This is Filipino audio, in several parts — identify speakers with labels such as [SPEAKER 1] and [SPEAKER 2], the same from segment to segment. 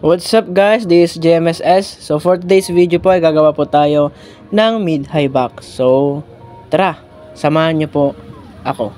[SPEAKER 1] What's up guys, this is JMSS. So for today's video po ay gagawa po tayo ng mid-high back. So tara, samahan niyo po ako.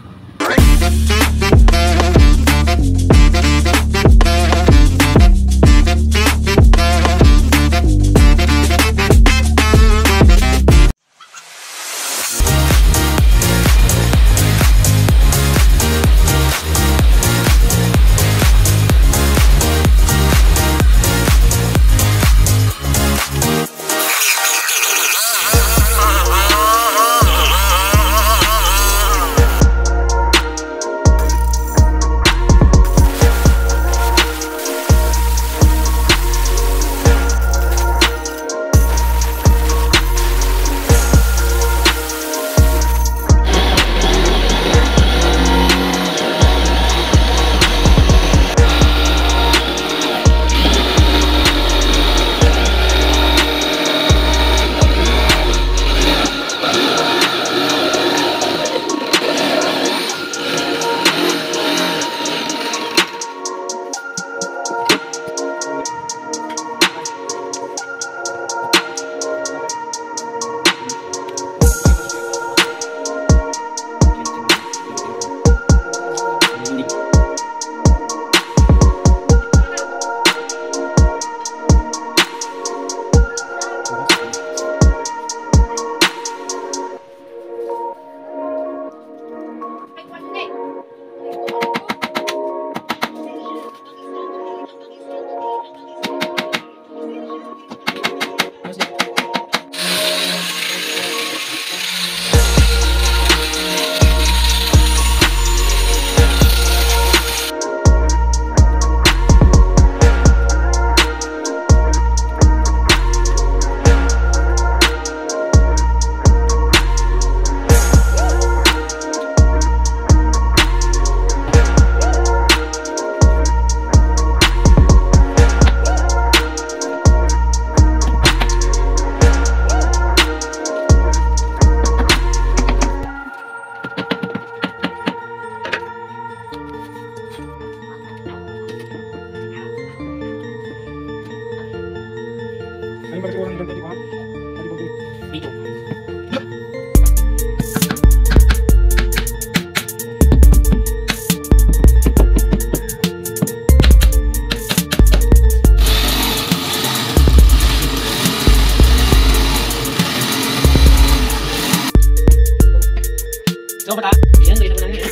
[SPEAKER 2] So, bata, yan, lagyan naman namin.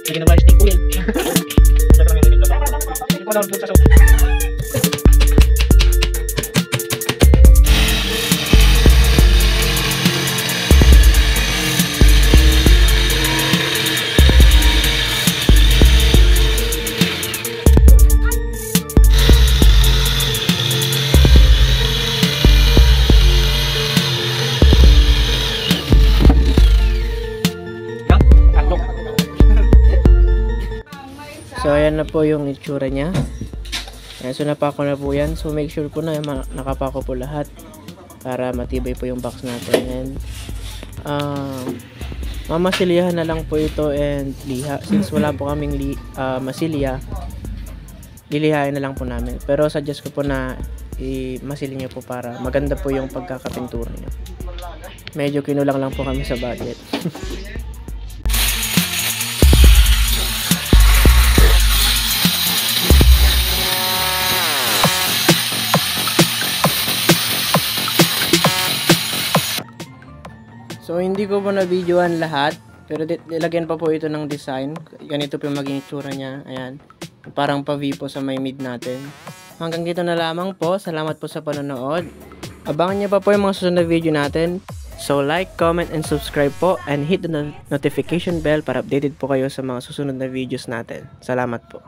[SPEAKER 2] Lagyan naman stick oil.
[SPEAKER 1] So ayan na po yung itsura niya. Ayan, so napako na po yan. So make sure po na nakapako po lahat para matibay po yung box natin. And mamasilihan na lang po ito and liha. Since wala po kaming masilya, lilihain na lang po namin. Pero suggest ko po na masilya nyo po para maganda po yung pagkakapintura nyo. Medyo kinulang lang po kami sa budget. So hindi ko po na-videoan lahat, pero nilagyan pa po ito ng design. Ganito po yung maging itsura niya. Ayan, parang pa-V po sa may mid natin. Hanggang dito na lamang po. Salamat po sa panonood. Abangan niyo pa po yung mga susunod na video natin. So like, comment, and subscribe po. And hit the notification bell para updated po kayo sa mga susunod na videos natin. Salamat po.